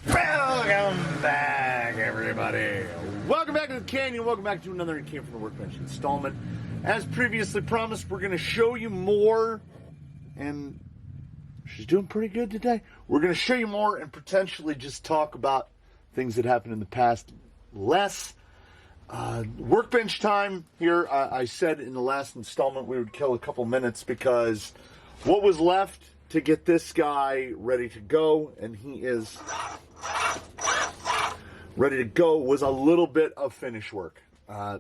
Welcome back, everybody. Welcome back to the Canyon. Welcome back to another Came From the Workbench installment. As previously promised, we're going to show you more, and she's doing pretty good today. We're going to show you more and potentially just talk about things that happened in the past. Less workbench time here. I said in the last installment we would kill a couple minutes because what was left to get this guy ready to go, and he is ready to go, was a little bit of finish work.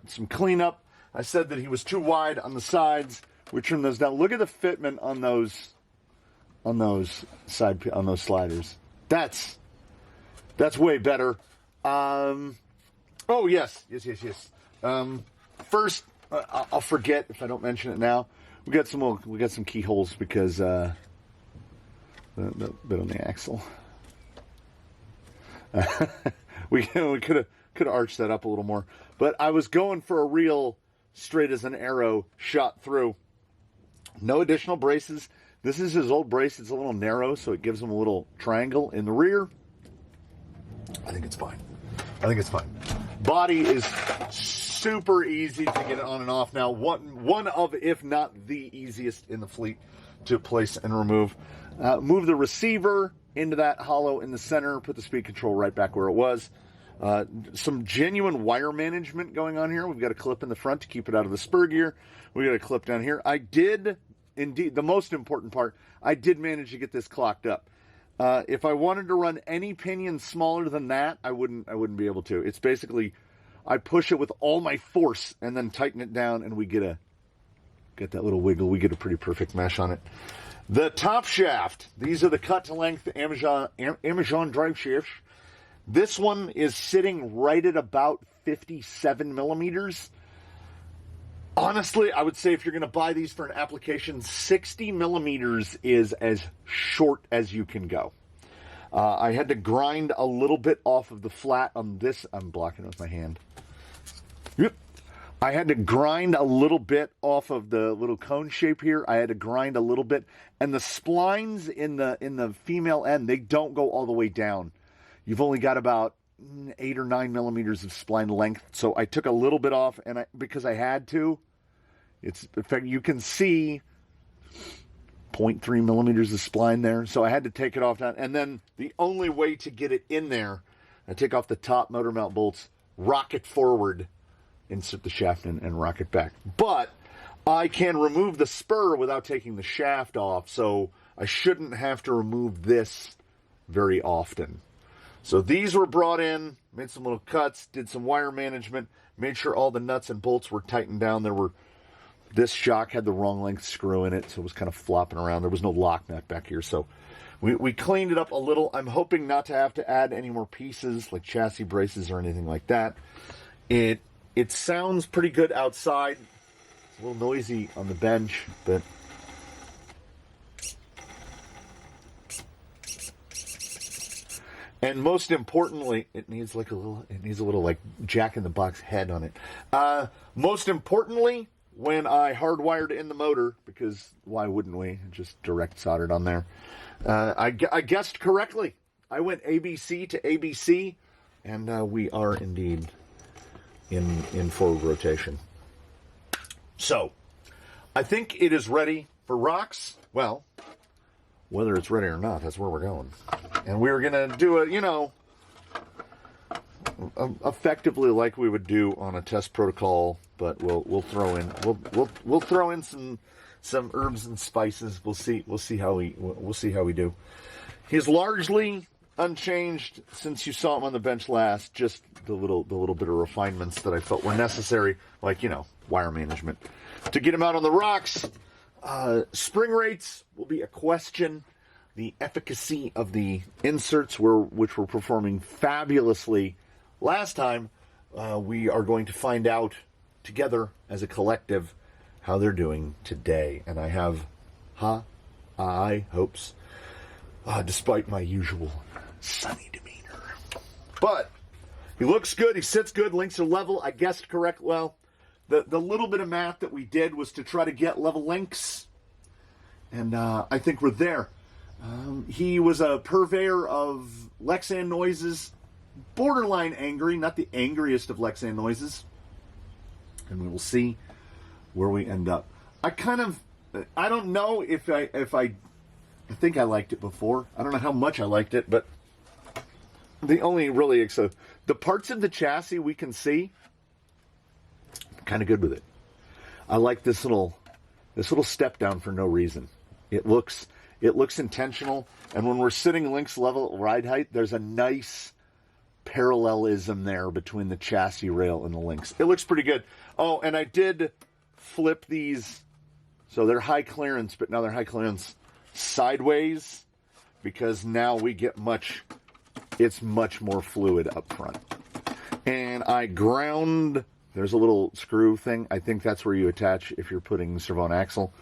Some cleanup. I said that he was too wide on the sides. We trimmed those down. Look at the fitment on those sliders. That's way better. Oh yes. First, I'll forget if I don't mention it now. We got some keyholes because the bit on the axle. we could have arched that up a little more, but I was going for a real straight as an arrow shot through. No additional braces. This is his old brace. It's a little narrow, so it gives him a little triangle in the rear. I think it's fine. Body is super easy to get on and off now. One of, if not the easiest in the fleet to place and remove. Move the receiver into that hollow in the center. Put the speed control right back where it was. Some genuine wire management going on here. We've got a clip in the front to keep it out of the spur gear. We got a clip down here. I did, indeed, the most important part, I did manage to get this clocked up. If I wanted to run any pinion smaller than that, I wouldn't be able to. It's basically, I push it with all my force and then tighten it down, and we get that little wiggle. We get a pretty perfect mesh on it. The top shaft. These are the cut-to-length Amazon drive shafts. This one is sitting right at about 57 millimeters. Honestly, I would say if you're going to buy these for an application, 60 millimeters is as short as you can go. I had to grind a little bit off of the flat on this. I'm blocking it with my hand. Yep. I had to grind a little bit off of the little cone shape here. I had to grind a little bit. And the splines in the female end, they don't go all the way down. You've only got about 8 or 9 millimeters of spline length. So I took a little bit off, and because I had to, in fact, you can see 0.3 millimeters of spline there. So I had to take it off. And then the only way to get it in there, I take off the top motor mount bolts, rock it forward, insert the shaft in, and rock it back. But I can remove the spur without taking the shaft off, so I shouldn't have to remove this very often. So these were brought in, made some little cuts, did some wire management, made sure all the nuts and bolts were tightened down. This shock had the wrong length screw in it, so it was kind of flopping around. There was no lock nut back here, so we cleaned it up a little. I'm hoping not to have to add any more pieces, like chassis braces or anything like that. It sounds pretty good outside. It's a little noisy on the bench, but and most importantly, it needs a little like Jack in the Box head on it. Most importantly, when I hardwired in the motor, because why wouldn't we? Just direct soldered on there. I guessed correctly. I went ABC to ABC, and we are indeed in forward rotation. So, I think it is ready for rocks. Well, whether it's ready or not, that's where we're going. And we're going to do it, effectively like we would do on a test protocol, but we'll throw in some herbs and spices. We'll see how we do. He's largely unchanged since you saw him on the bench last, just the little bit of refinements that I felt were necessary, like, wire management. To get him out on the rocks, spring rates will be a question. The efficacy of the inserts, which were performing fabulously last time, we are going to find out together as a collective how they're doing today. And I have high hopes, despite my usual sunny demeanor. But he looks good. He sits good. Links are level. I guessed correct. Well, the little bit of math that we did was to try to get level links. And I think we're there. He was a purveyor of Lexan noises, borderline angry, not the angriest of Lexan noises. And we will see where we end up. I don't know if I think I liked it before. I don't know how much I liked it, but the only really, so the parts of the chassis we can see, I'm kind of good with it. I like this little step down for no reason. It looks intentional, and when we're sitting Lynx level ride height, there's a nice parallelism there between the chassis rail and the Lynx. It looks pretty good. Oh, and I did flip these, so they're high clearance, but now they're high clearance sideways, because now we get it's much more fluid up front. And I ground, there's a little screw thing. I think that's where you attach if you're putting servo axle.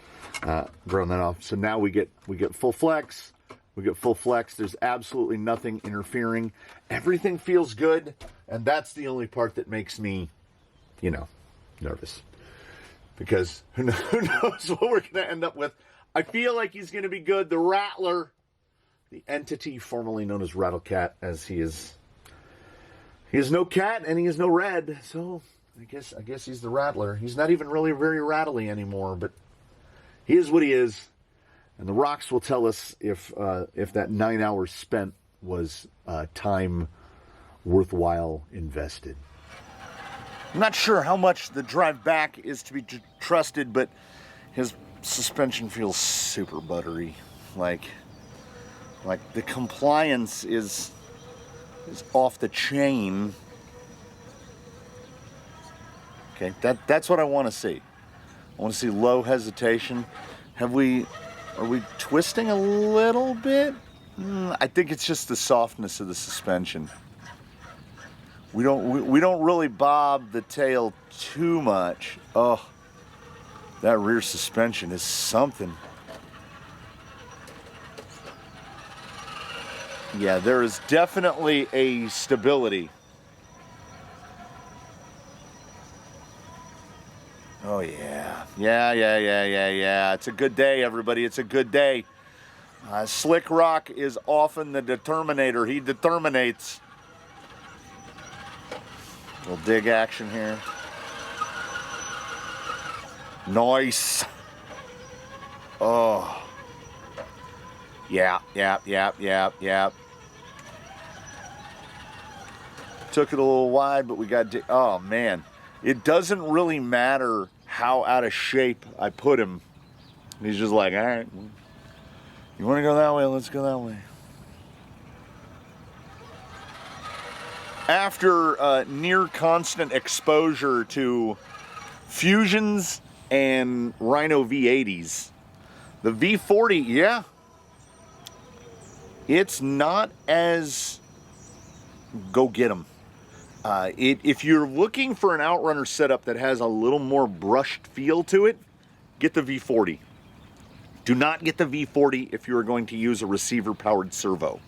Ground that off. So now we get full flex. We get full flex. There's absolutely nothing interfering. Everything feels good. And that's the only part that makes me, nervous. Because who knows what we're going to end up with. I feel like he's going to be good. The Rattler, the entity formerly known as Rattlecat, as he is no cat and he is no red. So I guess he's the Rattler. He's not even really very rattly anymore, but he is what he is. And the rocks will tell us if that 9 hours spent was time worthwhile invested. I'm not sure how much the drive back is to be trusted, but his suspension feels super buttery. Like the compliance is off the chain. Okay, that's what I want to see. I want to see low hesitation. Are we twisting a little bit? I think it's just the softness of the suspension. We don't really bob the tail too much. Oh, that rear suspension is something. Yeah, there is definitely a stability. Oh, yeah. Yeah. It's a good day, everybody. It's a good day. Slick Rock is often the determinator. He determinates. Little dig action here. Nice. Oh. Yeah. Took it a little wide, but we got... Oh, man. It doesn't really matter how out of shape I put him. He's just like, all right, you want to go that way? Let's go that way. After near constant exposure to Fusions and Rhino V80s, the V40, yeah, it's not as go get 'em. If you're looking for an outrunner setup that has a little more brushed feel to it, get the V40. Do not get the V40 if you're going to use a receiver-powered servo.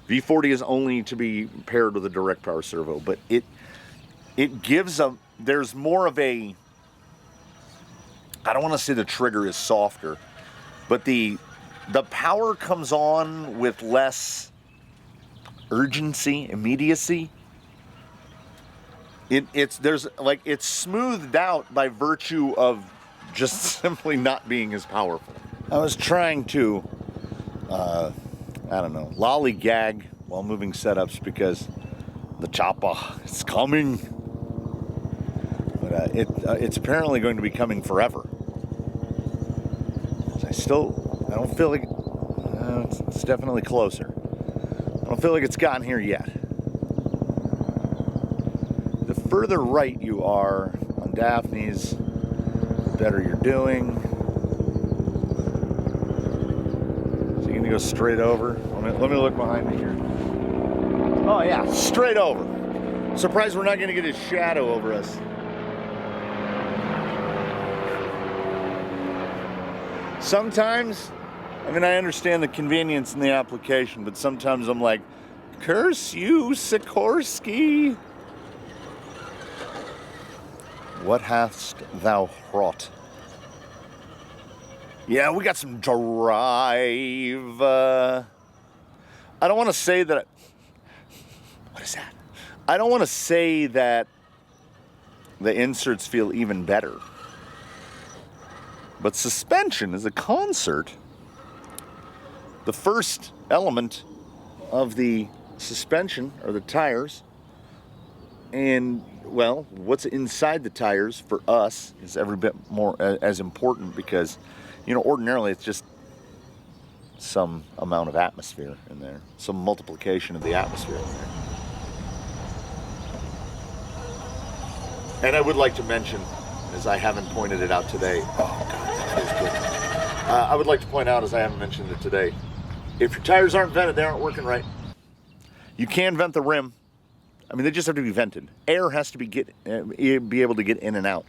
V40 is only to be paired with a direct power servo, but it gives there's more of a, I don't want to say the trigger is softer, but the power comes on with less urgency, immediacy. It's smoothed out by virtue of just simply not being as powerful. I was trying to, lollygag while moving setups because the chopper is coming. But it's apparently going to be coming forever. So I don't feel like, it's definitely closer. I don't feel like it's gotten here yet. The further right you are on Daphne's, the better you're doing. So you're gonna go straight over. Let me look behind me here. Oh yeah, straight over. Surprised we're not gonna get a shadow over us. Sometimes, I understand the convenience in the application, but sometimes I'm like, curse you, Sikorsky. What hast thou wrought? Yeah, we got some drive. I don't want to say that What is that? I don't want to say that the inserts feel even better. But suspension is a concert. The first element of the suspension are the tires. And, well, what's inside the tires for us is every bit more as important because, ordinarily it's just some amount of atmosphere in there, some multiplication of the atmosphere in there. And I would like to mention, as I haven't pointed it out today, oh God, that feels good. I would like to point out, as I haven't mentioned it today, if your tires aren't vented, they aren't working right. You can vent the rim. I mean, they just have to be vented. Air has to be able to get in and out.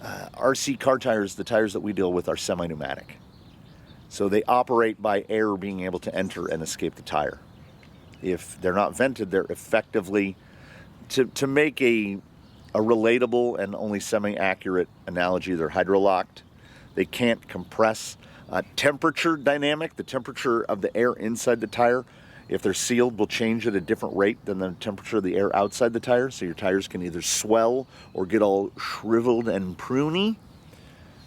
RC car tires, the tires that we deal with, are semi-pneumatic. So they operate by air being able to enter and escape the tire. If they're not vented, they're effectively, to make a relatable and only semi-accurate analogy, they're hydrolocked. They can't compress. Temperature dynamic, the temperature of the air inside the tire, if they're sealed, will change at a different rate than the temperature of the air outside the tire. So your tires can either swell or get all shriveled and pruny.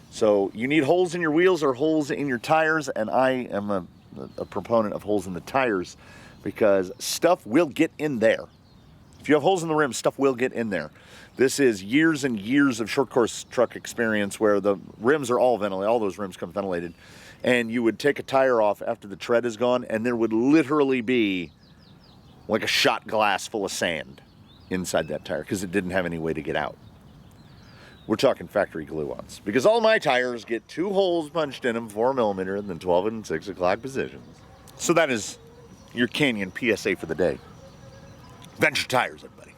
So you need holes in your wheels or holes in your tires, and I am a proponent of holes in the tires because stuff will get in there. If you have holes in the rim, stuff will get in there. This is years and years of short course truck experience where the rims are all ventilated, all those rims come ventilated, and you would take a tire off after the tread is gone, and there would literally be like a shot glass full of sand inside that tire because it didn't have any way to get out. We're talking factory glue-ons because all my tires get 2 holes punched in them, 4mm, and then 12 and 6 o'clock positions. So that is your Canyon PSA for the day. Vent your tires, everybody.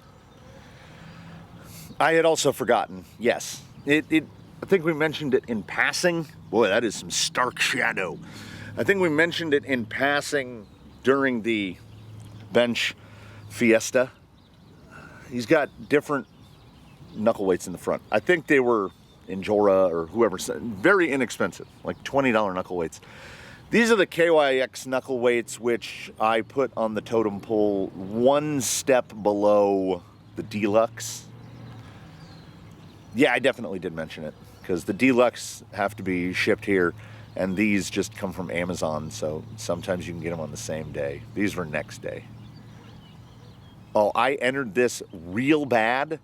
I had also forgotten, yes, I think we mentioned it in passing. Boy, that is some stark shadow. I think we mentioned it in passing during the bench fiesta. He's got different knuckle weights in the front. I think they were Injora or whoever, very inexpensive, like $20 knuckle weights. These are the KYX knuckle weights, which I put on the totem pole one step below the Deluxe. Yeah, I definitely did mention it because the Deluxe have to be shipped here and these just come from Amazon, so sometimes you can get them on the same day. These were next day. Oh, I entered this real bad.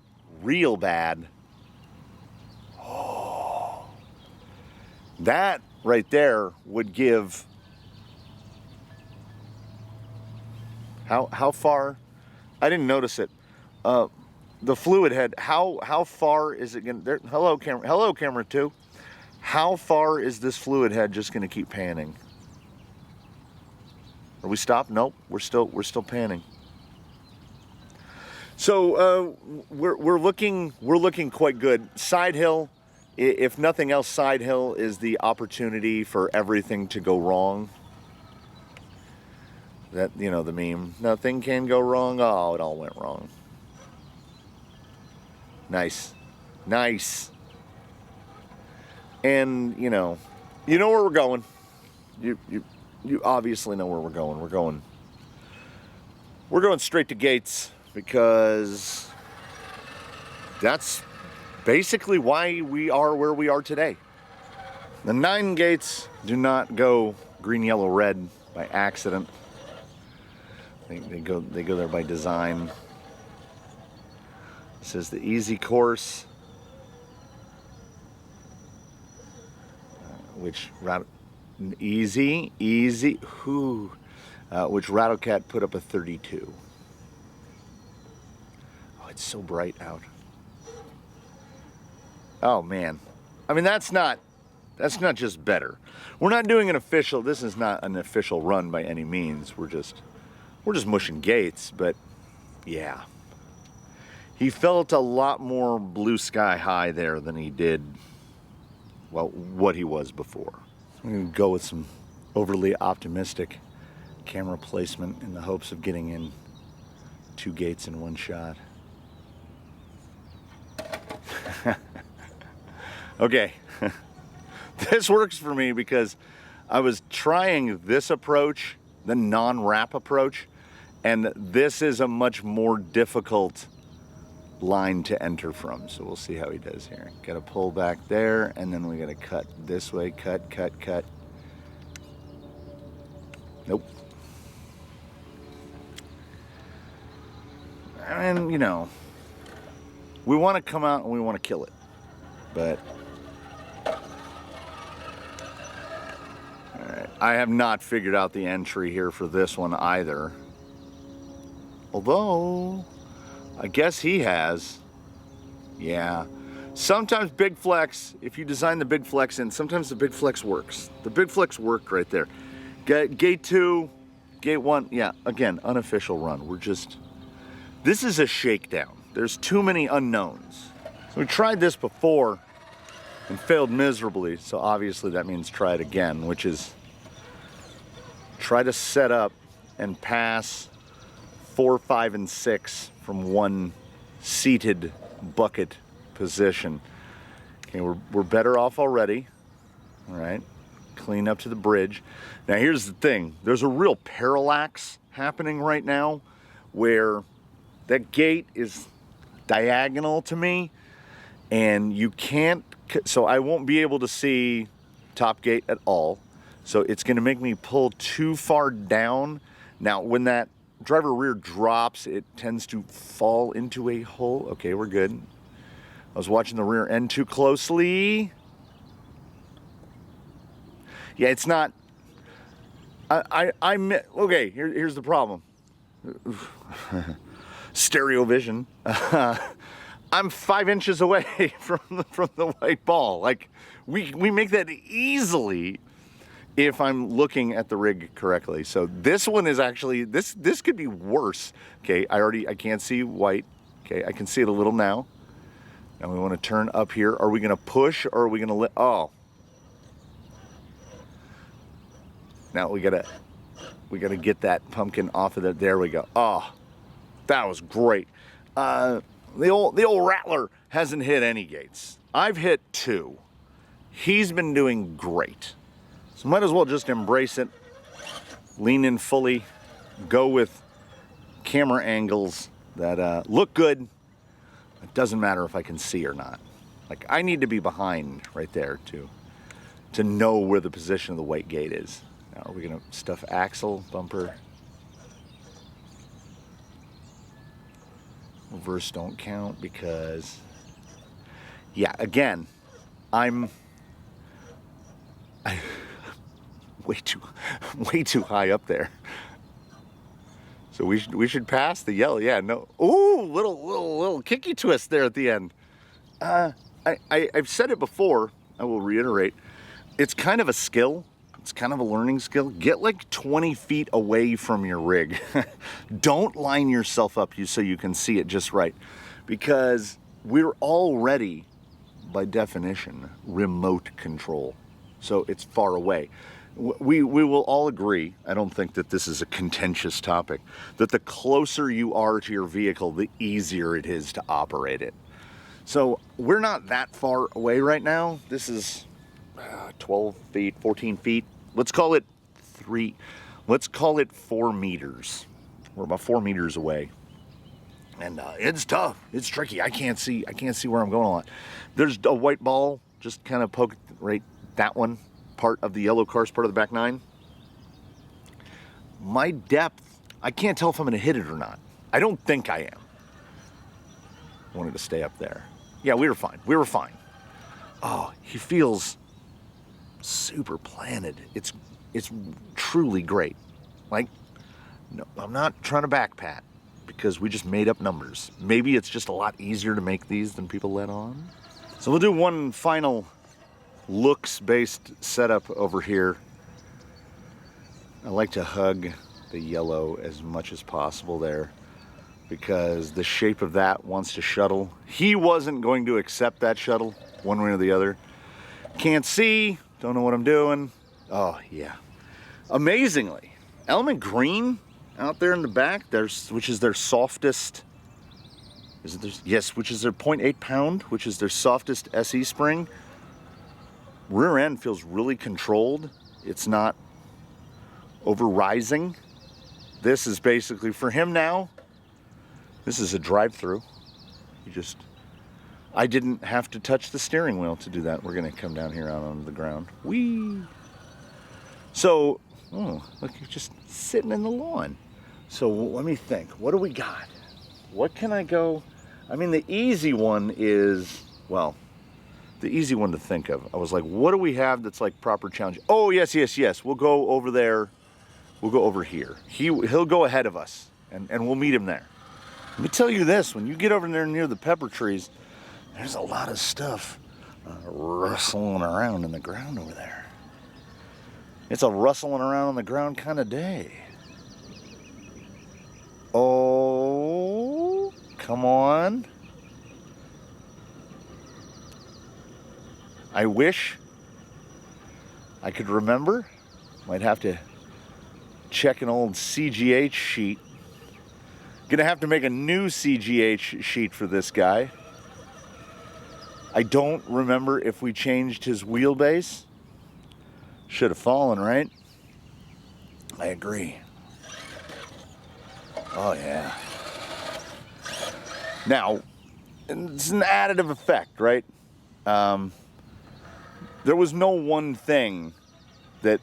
Oh, that right there would give how far? I didn't notice it. The fluid head. How far is it going? There. Hello camera 2. How far is this fluid head just going to keep panning? Are we stopped? Nope. We're still panning. So we're looking quite good. Side hill, if nothing else, side hill is the opportunity for everything to go wrong. That, the meme, nothing can go wrong. Oh, it all went wrong. Nice. And you know where we're going. You obviously know where we're going. We're going straight to gates. Because that's basically why we are where we are today. The 9 gates do not go green, yellow, red by accident. They go there by design. This is the easy course, which Rattlecat put up a 32. It's so bright out. Oh man. I mean, that's not just better. We're not doing an official, this is not an official run by any means. We're just mushing gates, but yeah. He felt a lot more blue sky high there than he did, well, what he was before. I'm going to go with some overly optimistic camera placement in the hopes of getting in 2 gates in one shot. Okay, this works for me because I was trying this approach, the non-wrap approach, And this is a much more difficult line to enter from. So we'll see how he does here. Got to pull back there, and then we got to cut this way. Cut, cut, cut. Nope. And, you know, we want to come out and we want to kill it. But, alright, I have not figured out the entry here for this one either. Although, I guess he has. Yeah. Sometimes Big Flex, if you design the Big Flex in, sometimes the Big Flex works. The Big Flex worked right there. Gate 2, Gate 1, yeah, again, unofficial run. We're just, this is a shakedown. There's too many unknowns. So we tried this before and failed miserably, so obviously that means try it again, which is try to set up and pass 4, 5, and 6 from one seated bucket position. Okay, we're better off already. All right, clean up to the bridge. Now here's the thing, there's a real parallax happening right now where that gate is diagonal to me and you can't, so I won't be able to see top gate at all. So it's gonna make me pull too far down. Now when that driver rear drops, it tends to fall into a hole. Okay, we're good. I was watching the rear end too closely. Yeah, it's not, okay, here's the problem. Stereo vision. I'm 5 inches away from the white ball. Like, we make that easily if I'm looking at the rig correctly. So this one is actually, this could be worse. Okay, I can't see white. Okay, I can see it a little now. Now we want to turn up here. Are we gonna push or are we gonna oh. Now we gotta get that pumpkin off of there. There we go. Oh, that was great. The old Rattler hasn't hit any gates. I've hit 2. He's been doing great. So might as well just embrace it, lean in fully, go with camera angles that look good. It doesn't matter if I can see or not. Like, I need to be behind right there to know where the position of the white gate is. Now, are we gonna stuff axle, bumper? Reverse don't count because, yeah, again, I'm way too high up there. So we should pass the yellow. Yeah, no. Ooh, little kicky twist there at the end. I've said it before. I will reiterate. It's kind of a skill. It's kind of a learning skill. Get like 20 feet away from your rig. Don't line yourself up so you can see it just right, because we're already, by definition, remote control. So it's far away. We will all agree, I don't think that this is a contentious topic, that the closer you are to your vehicle, the easier it is to operate it. So we're not that far away right now. This is 12 feet, 14 feet. Let's call it 4 meters. We're about 4 meters away. And it's tough, it's tricky. I can't see where I'm going a lot. There's a white ball, just kind of poke right that one. Part of the yellow cars, part of the back 9. My depth, I can't tell if I'm gonna hit it or not. I don't think I am. I wanted to stay up there. Yeah, we were fine. Oh, he feels super planted. It's truly great. Like, no, I'm not trying to back pat because we just made up numbers. Maybe it's just a lot easier to make these than people let on. So we'll do one final looks-based setup over here. I like to hug the yellow as much as possible there because the shape of that wants to shuttle. He wasn't going to accept that shuttle one way or the other. Can't see, don't know what I'm doing. Oh yeah. Amazingly, element green out there in the back, which is their softest, yes, which is their 0.8 pound, which is their softest SE spring. Rear end feels really controlled. It's not over rising. this is basically for him now. This is a drive-through. I didn't have to touch the steering wheel to do that. We're gonna come down here out onto the ground. Whee! So, oh, look, you're just sitting in the lawn. So let me think, what do we got? What can I go? I mean, the easy one is, well, the easy one to think of. I was like, what do we have that's like proper challenge? Oh, yes. We'll go over there. We'll go over here. He'll go ahead of us, and we'll meet him there. Let me tell you this, when you get over there near the pepper trees, there's a lot of stuff rustling around in the ground over there. It's a rustling around on the ground kind of day. Oh, come on. I wish I could remember. Might have to check an old CGH sheet. Gonna have to make a new CGH sheet for this guy. I don't remember if we changed his wheelbase. Should have fallen, right? I agree. Oh, yeah. Now, it's an additive effect, right? There was no one thing that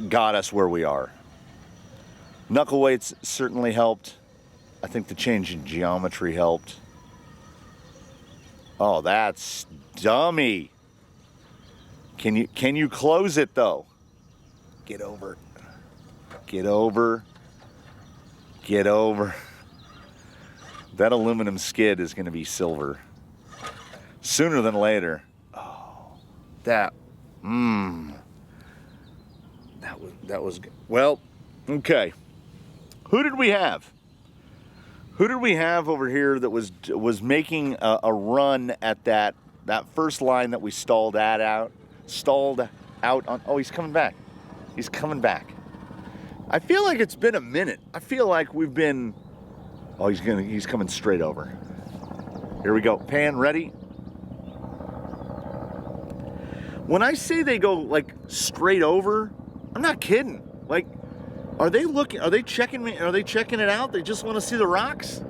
got us where we are. Knuckle weights certainly helped. I think the change in geometry helped. Oh, that's dummy. Can you close it though? Get over. Get over. Get over. That aluminum skid is going to be silver sooner than later. Oh, that was good. Well, okay. Who did we have? Who did we have over here that was making a run at that first line that we stalled out on? Oh, he's coming back. He's coming back. I feel like it's been a minute. I feel like we've been. Oh, he's coming straight over. Here we go. Pan, ready? When I say they go like straight over, I'm not kidding. Like, are they looking? Are they checking me? Are they checking it out? They just want to see the rocks?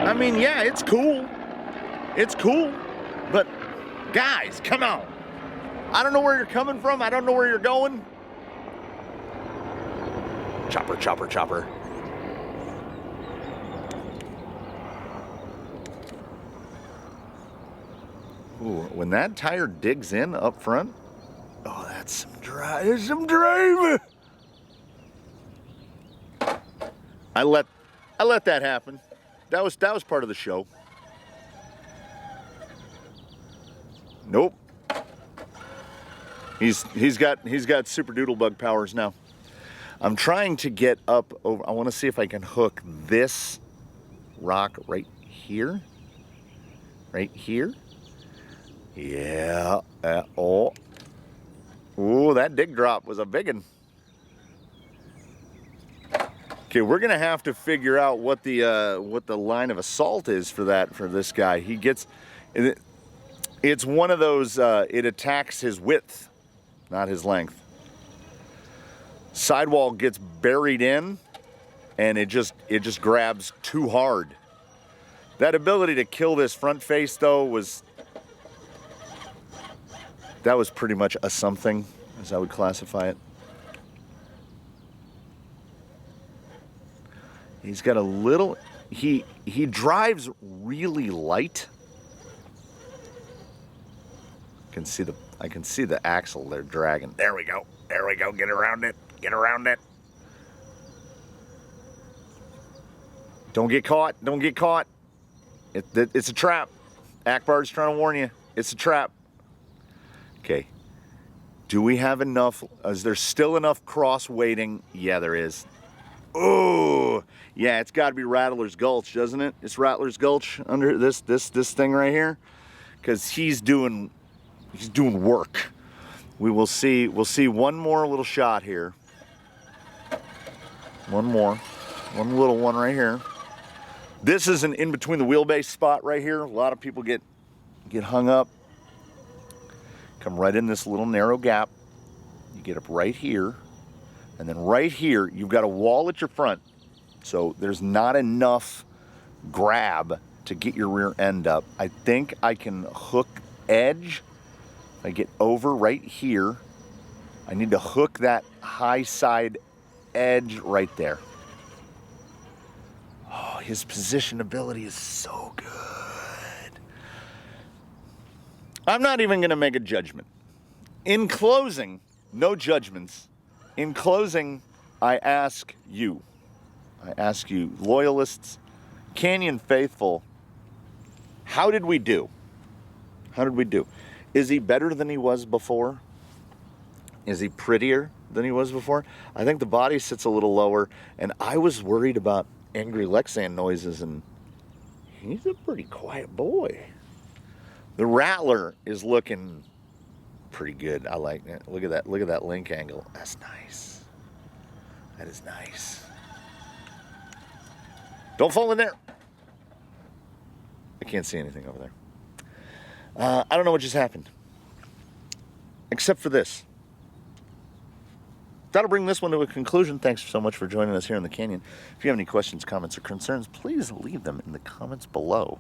I mean, yeah, it's cool. It's cool. But guys, come on. I don't know where you're coming from. I don't know where you're going. Chopper, chopper, chopper. Ooh, when that tire digs in up front, oh, that's some drive. There's some drive. I let that happen. That was part of the show. Nope. He's got super doodle bug powers now. I'm trying to get up over. I want to see if I can hook this rock right here. Right here. Yeah. Oh, that dig drop was a big one. Okay, we're gonna have to figure out what the line of assault is for this guy. He gets. It's one of those. It attacks his width, not his length. Sidewall gets buried in, and it just grabs too hard. That ability to kill this front face though was pretty much a something, as I would classify it. He's got a little. He drives really light. I can see the axle there dragging. There we go. There we go. Get around it. Get around it. Don't get caught. Don't get caught. It's a trap. Akbar's trying to warn you. It's a trap. Okay. Do we have enough? Is there still enough cross weighting? Yeah, there is. Oh, yeah. It's got to be Rattler's Gulch, doesn't it? It's Rattler's Gulch under this thing right here, because he's doing work. We will see. We'll see one more little shot here. One little one right here. This is an in between the wheelbase spot right here. A lot of people get hung up come right in this little narrow gap. You get up right here, and then right here, you've got a wall at your front, so there's not enough grab to get your rear end up. I think I can hook edge. I get over right here. I need to hook that high side edge right there. Oh, his position ability is so good. I'm not even going to make a judgment. In closing, no judgments. In closing, I ask you, loyalists, Canyon faithful, how did we do? How did we do? Is he better than he was before? Is he prettier than he was before? I think the body sits a little lower, and I was worried about angry Lexan noises, and he's a pretty quiet boy. The Rattler is looking pretty good. I like it. Look at that. Look at that link angle. That's nice. That is nice. Don't fall in there. I can't see anything over there. I don't know what just happened. Except for this. That'll bring this one to a conclusion. Thanks so much for joining us here in the Canyon. If you have any questions, comments, or concerns, please leave them in the comments below.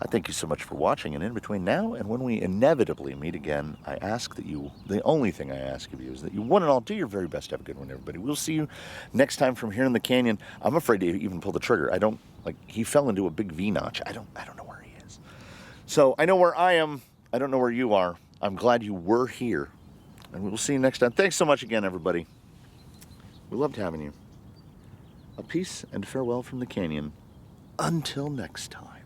I thank you so much for watching, and in between now and when we inevitably meet again, I ask that you, the only thing I ask of you is that you one and all do your very best to have a good one, everybody. We'll see you next time from here in the Canyon. I'm afraid to even pull the trigger. I don't, like, he fell into a big V-notch. I don't know where he is. So I know where I am. I don't know where you are. I'm glad you were here, and we will see you next time. Thanks so much again, everybody. We loved having you. A peace and farewell from the Canyon. Until next time.